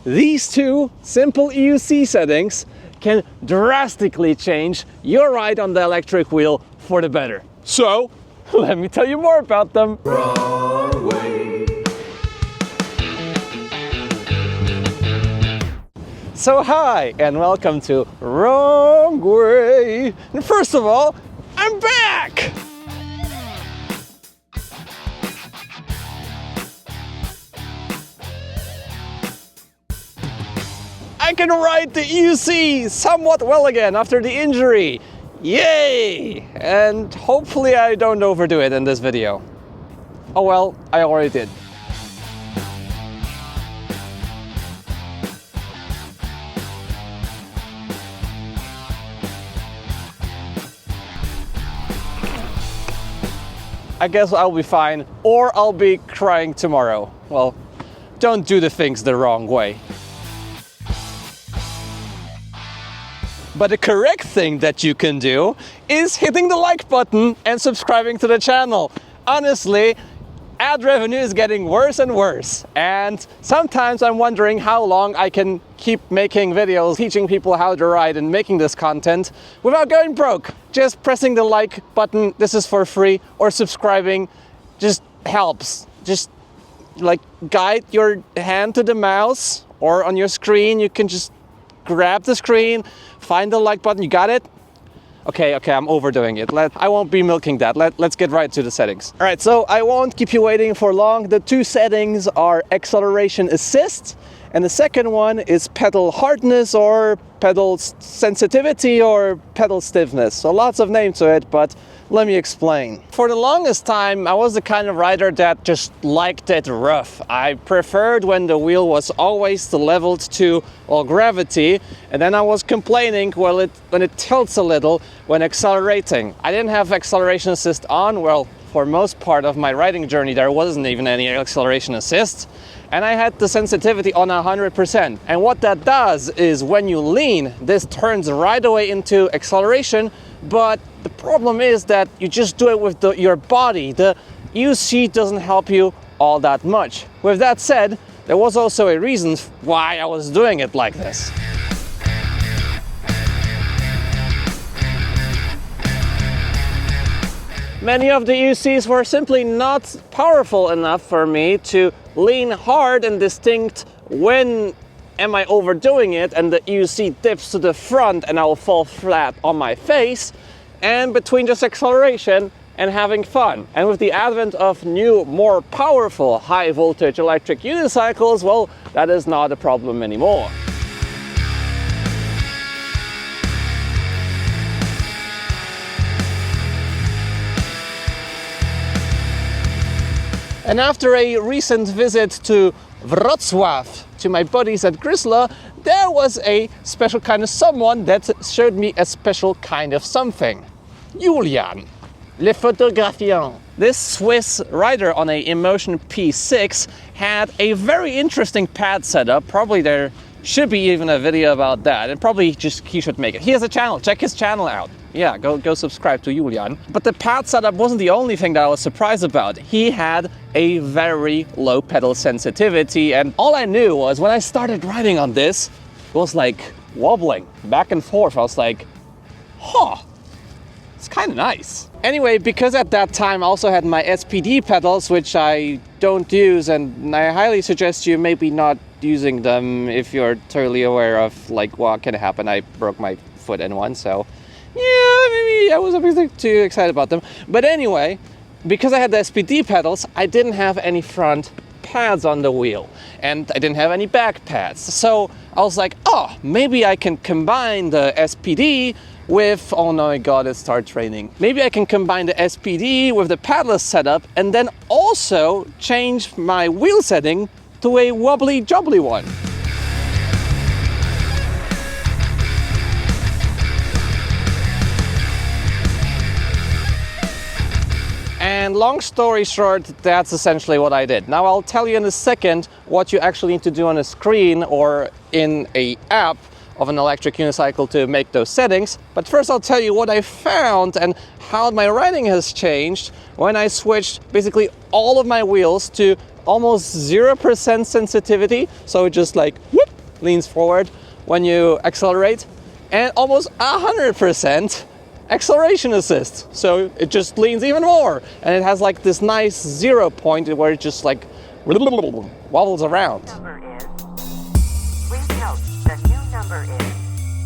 these two simple EUC settings can drastically change your ride on the electric wheel for the better. So, let me tell you more about them. Wrong way. So hi, and welcome to Wrong Way. And first of all, I'm back! I can ride the EUC somewhat well again after the injury. Yay! And hopefully I don't overdo it in this video. Oh well, I already did. I guess I'll be fine, or I'll be crying tomorrow. Well, don't do the things the wrong way. But the correct thing that you can do is hitting the like button and subscribing to the channel. Honestly, ad revenue is getting worse and worse. And sometimes I'm wondering how long I can keep making videos, teaching people how to ride and making this content without going broke. Just pressing the like button, this is for free, or subscribing just helps. Just like guide your hand to the mouse, or on your screen you can just grab the screen, find the like button. You got it? Okay, I'm overdoing it. I won't be milking that. Let's get right to the settings. All right, so I won't keep you waiting for long. The two settings are acceleration assist, and the second one is pedal hardness or pedal sensitivity or pedal stiffness. So lots of names to it, but let me explain. For the longest time, I was the kind of rider that just liked it rough. I preferred when the wheel was always leveled to gravity, and then I was complaining when it tilts a little when accelerating. I didn't have acceleration assist on. Well, for most part of my riding journey, there wasn't even any acceleration assist. And I had the sensitivity on 100%. And what that does is when you lean, this turns right away into acceleration. But the problem is that you just do it with your body. The EUC doesn't help you all that much. With that said, there was also a reason why I was doing it like this. Many of the EUCs were simply not powerful enough for me to lean hard and distinct when am I overdoing it and the EUC dips to the front and I will fall flat on my face, and between just acceleration and having fun. And with the advent of new, more powerful high voltage electric unicycles, well, that is not a problem anymore. And after a recent visit to Wrocław, to my buddies at Grisla, there was a special kind of someone that showed me a special kind of something. Julian, le photographien. This Swiss rider on a Emotion P6 had a very interesting pad setup. Probably there should be even a video about that, and probably just he should make it. He has a channel, check his channel out. Yeah, go subscribe to Julian. But the pad setup wasn't the only thing that I was surprised about. He had a very low pedal sensitivity, and all I knew was when I started riding on this, it was like wobbling back and forth. I was like, huh, it's kind of nice. Anyway, because at that time I also had my SPD pedals, which I don't use, and I highly suggest you maybe not using them if you're totally aware of like what can happen. I broke my foot in one, so yeah, maybe I wasn't too excited about them. But anyway, because I had the SPD pedals, I didn't have any front pads on the wheel, and I didn't have any back pads. So I was like, oh, maybe I can combine the SPD with, oh no, my God, it starts raining. Maybe I can combine the SPD with the paddless setup and then also change my wheel setting to a wobbly jobbly one. And long story short, that's essentially what I did. Now I'll tell you in a second what you actually need to do on a screen or in an app of an electric unicycle to make those settings. But first I'll tell you what I found and how my riding has changed when I switched basically all of my wheels to almost 0% sensitivity. So just like whoop, leans forward when you accelerate, and almost 100% acceleration assist. So it just leans even more, and it has like this nice 0 point where it just like wobbles around. Number is. Please note the new number is.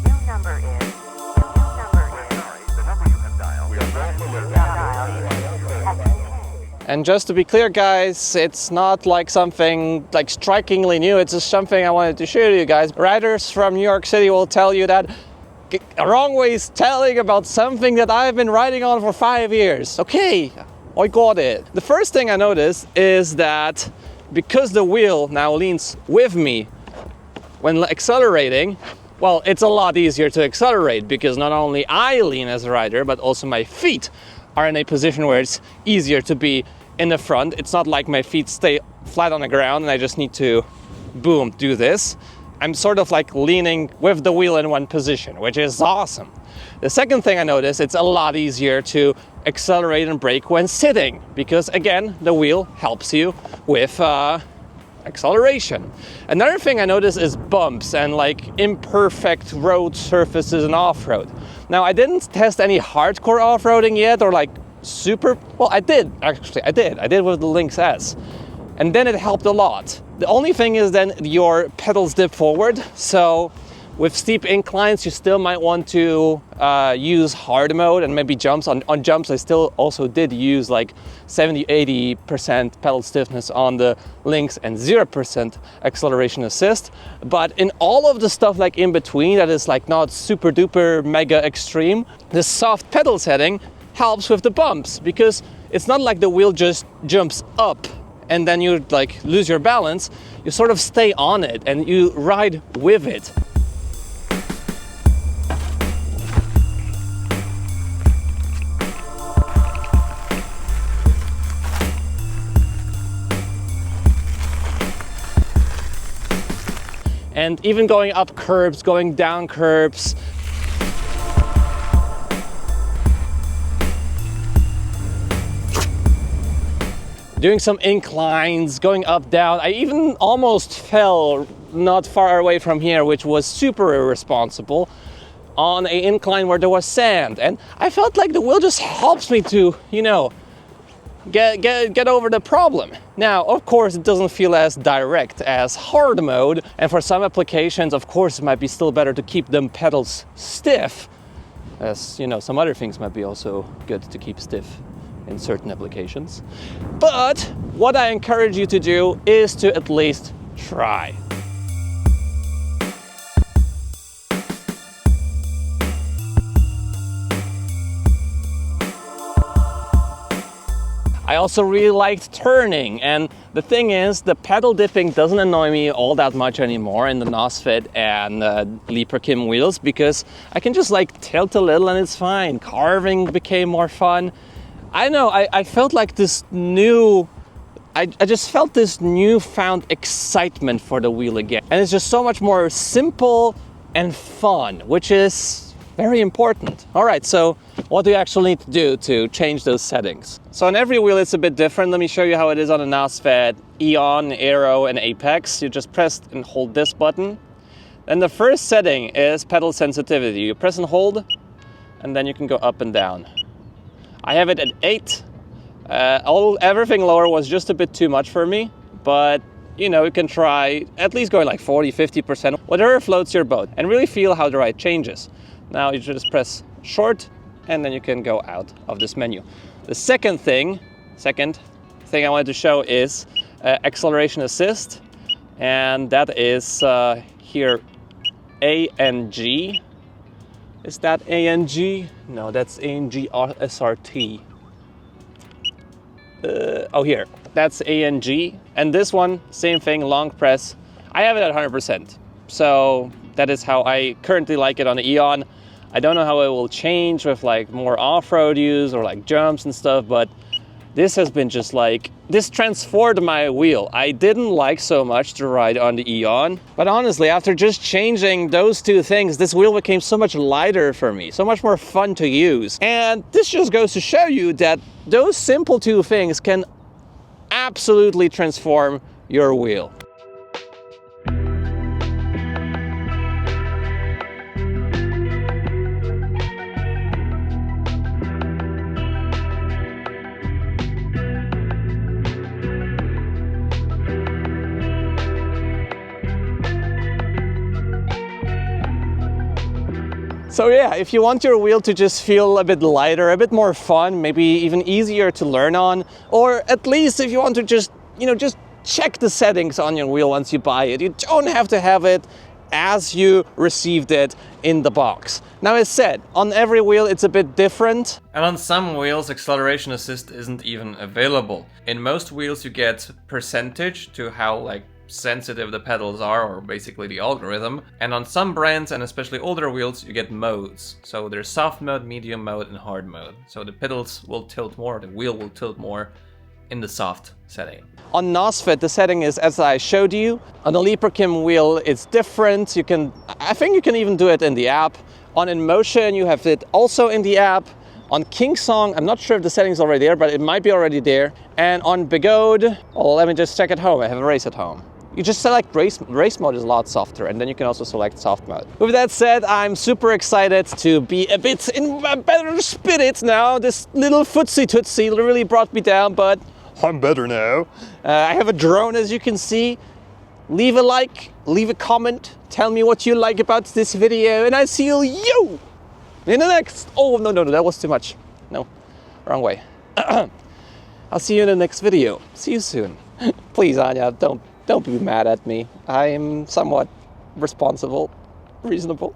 New number is. New number is. The number you have dialed. We And just to be clear, guys, it's not like something like strikingly new. It's just something I wanted to share to you guys. Writers from New York City will tell you that wrong way is telling about something that I've been writing on for 5 years. Okay, I got it. The first thing I noticed is that because the wheel now leans with me when accelerating, well, it's a lot easier to accelerate because not only I lean as a rider, but also my feet are in a position where it's easier to be in the front. It's not like my feet stay flat on the ground and I just need to, boom, do this. I'm sort of like leaning with the wheel in one position, which is awesome. The second thing I noticed, it's a lot easier to accelerate and brake when sitting because, again, the wheel helps you with acceleration. Another thing I noticed is bumps and like imperfect road surfaces and off-road. Now, I didn't test any hardcore off-roading yet or like super, well, I did with the Lynx S. And then it helped a lot. The only thing is then your pedals dip forward. So with steep inclines, you still might want to use hard mode and maybe jumps. On jumps, I still also did use like 70-80% pedal stiffness on the Lynx and 0% acceleration assist. But in all of the stuff like in between, that is like not super duper mega extreme, the soft pedal setting helps with the bumps because it's not like the wheel just jumps up and then you like lose your balance. You sort of stay on it and you ride with it. And even going up curbs, going down curbs, doing some inclines, going up, down. I even almost fell not far away from here, which was super irresponsible, on an incline where there was sand. And I felt like the wheel just helps me to, you know, get over the problem. Now, of course, it doesn't feel as direct as hard mode. And for some applications, of course, it might be still better to keep them pedals stiff. As, you know, some other things might be also good to keep stiff in certain applications. But what I encourage you to do is to at least try. I also really liked turning, and the thing is, the pedal dipping doesn't annoy me all that much anymore in the Nosfit and Liebherr wheels because I can just like tilt a little and it's fine. Carving became more fun. I know, I felt like this new, I just felt this newfound excitement for the wheel again. And it's just so much more simple and fun, which is very important. All right, so what do you actually need to do to change those settings? So on every wheel it's a bit different. Let me show you how it is on a Nosfit, Eon, Aero, and Apex. You just press and hold this button. Then the first setting is pedal sensitivity. You press and hold, and then you can go up and down. I have it at 8. Everything lower was just a bit too much for me, but you know, you can try at least going like 40-50%, whatever floats your boat, and really feel how the ride changes. Now you just press short, and then you can go out of this menu. The second thing I wanted to show is acceleration assist, and that is here A and G. Is that ANG? No, that's ANG SRT. Oh, here. That's ANG. And this one, same thing, long press. I have it at 100%. So that is how I currently like it on the Eon. I don't know how it will change with like more off-road use or like jumps and stuff, but this has been just like, this transformed my wheel. I didn't like so much to ride on the Eon, but honestly, after just changing those two things, this wheel became so much lighter for me, so much more fun to use. And this just goes to show you that those simple two things can absolutely transform your wheel. So yeah, if you want your wheel to just feel a bit lighter, a bit more fun, maybe even easier to learn on, or at least if you want to just, just check the settings on your wheel once you buy it. You don't have to have it as you received it in the box. Now, as said, on every wheel it's a bit different. And on some wheels, acceleration assist isn't even available. In most wheels you get percentage to how sensitive the pedals are, or basically the algorithm. And on some brands, and especially older wheels, you get modes. So there's soft mode, medium mode, and hard mode. So the pedals will tilt more, the wheel will tilt more in the soft setting. On NOSFET, the setting is as I showed you. On the Librachem wheel, it's different. I think you can even do it in the app. On InMotion, you have it also in the app. On Kingsong, I'm not sure if the setting's already there, but it might be already there. And on Begode, well, let me just check at home. I have a race at home. You just select race mode is a lot softer, and then you can also select soft mode. With that said, I'm super excited to be a bit in a better spirit now. This little footsie tootsie really brought me down, but I'm better now. I have a drone, as you can see. Leave a like, leave a comment, tell me what you like about this video, and I see you in the next. Oh, no, that was too much. No, wrong way. I'll see you in the next video. See you soon. Please, Anya, don't be mad at me. I am somewhat responsible, reasonable.